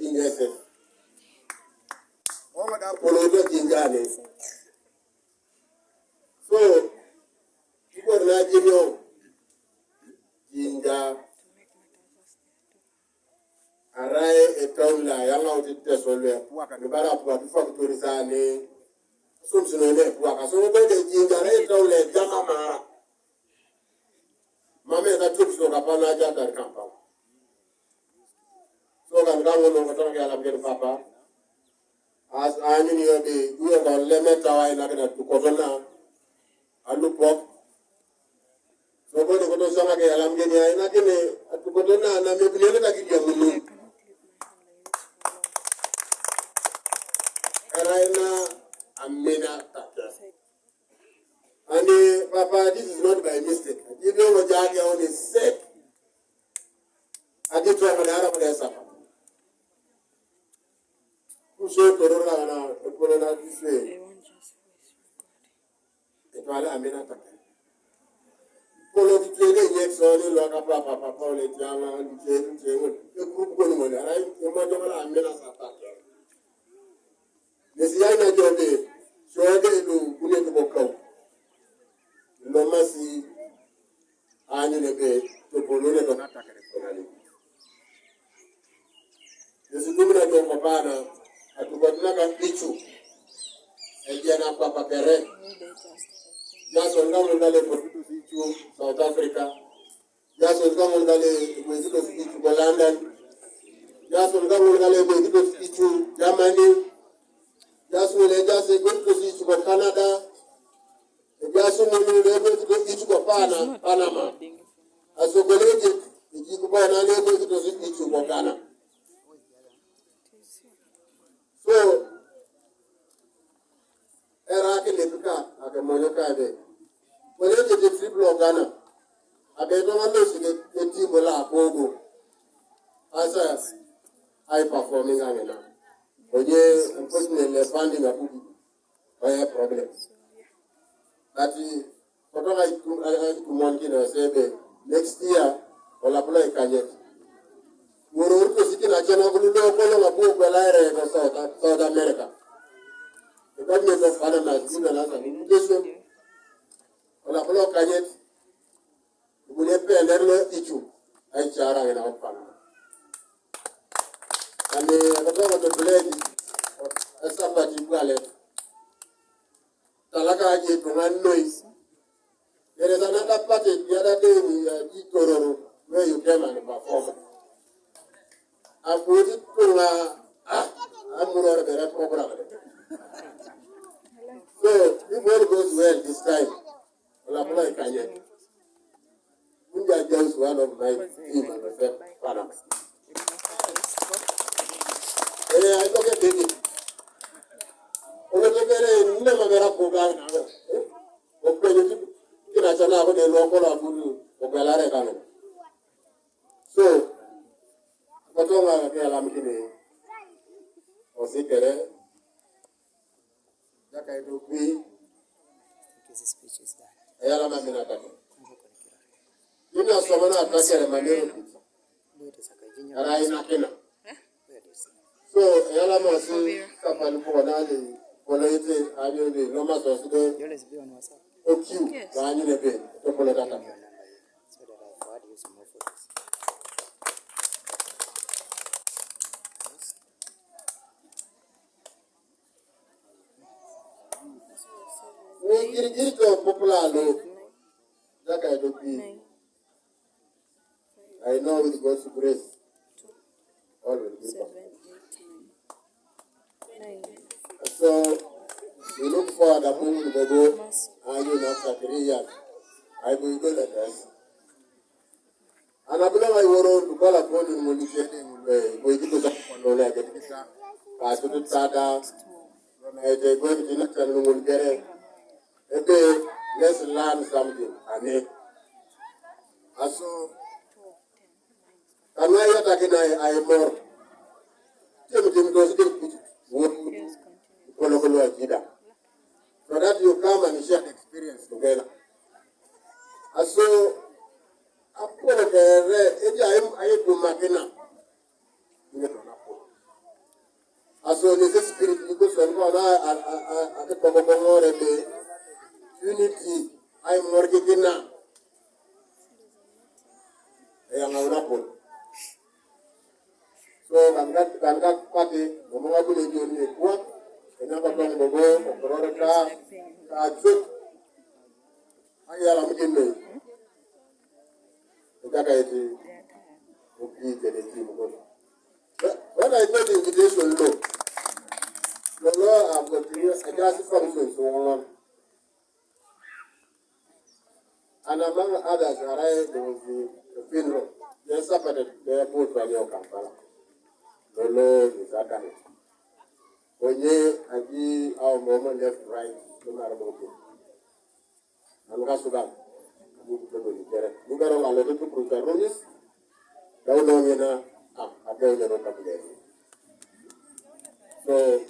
ingese o da polo do jingane so iko na jinyo jinga arai etola yanga utite solwe puaka nibara puaka factory zane sumsino ne puaka so go de jinga arai etola jama mara mame ka tupso kapana jata kampa so kan gango no ko ya lam gen papa as anyu yo de yo ko lemeta wa ina kana to kotona alu pop so ko ko to sama ke alam gen ya ina kene to kotona na me bile ka ki ya munu eraina amena tata and papa this is not by mistake you know what jage on is sick adi to amana ara sapa so torora na ko na diswe etwala amena tata polo di tele injection ni lo ka papa papa le tiana di tele e group ko ni mo ara e mo to la amena sapa Nesiya na jobe shoge do kune to bokau no masi ani nebe to bolone to nata kare konali Yesu kumina to mabana atubadina kan pichu ejana kwa papere yaso ngamo ndale portutu sichu South Africa yaso ngamo ndale mwezito sichu London yaso ngamo ndale mwezito sichu Germany Just when they just go to see to Canada, just when they go to see to Panama. As a colleague, you go and go to see to Ghana. So, Eraki Lepuka, at the Monoka, when they get the free block Ghana, I bet no one knows the team will have Bogo. As I performing Ghana. Oye, unfortunately, funding a book problems. But what I say next year, or apply Kanye. We're also sitting at Janako, South America. The government of Panama is given us an invitation. Or apply Kanye. We will pay a little issue. I chara in our Panama. And the blade is somebody well. Talaka gave one noise. There is another party the other day in Toro where you came and perform. I put it to I'm going to be a program. So, if all goes well this time, I'll apply Kanye. India Jones, one of my team, and the Panama. I don't get it. Over never got go down. Open in a channel with a local of Galare. So, what do I get? I'm kidding. Or sit there. That I do be. Speech is that. I am a minute. You know, someone has taken my name. And I am not. So, Yalama say, Kapan Ponali, Polite, I will be no matter of the OQ, Rani Lebe, the Polata. So that I forward you some more photos. We get it popular, that I do be. I know with God's grace, all will be possible. So, we look for the moon to go, and you know, after 3 years, I will go like this. And I believe I will to call upon you when you get in, we do the like it. I should have started, I take going to the next and we will get it. Okay, let's learn something. And so, and why are you talking? I am more. Tim goes to so that you come and share the experience together. And so, I put a makina. so the spirit because when God I get to unity I mortgage na yang awal pun so kan party ngomong aku ni join ni kuat kenapa bang bobo orang ka ayah mungkin ni kita kaya itu mungkin jadi tim pun when I got the invitation low I've got a class function so on and among others arrived there was the funeral they suffered the airport by your Kampala Lolo is that kind when you and our moment left right no matter what and got to that you got a lot of people to don't know me now I don't know what so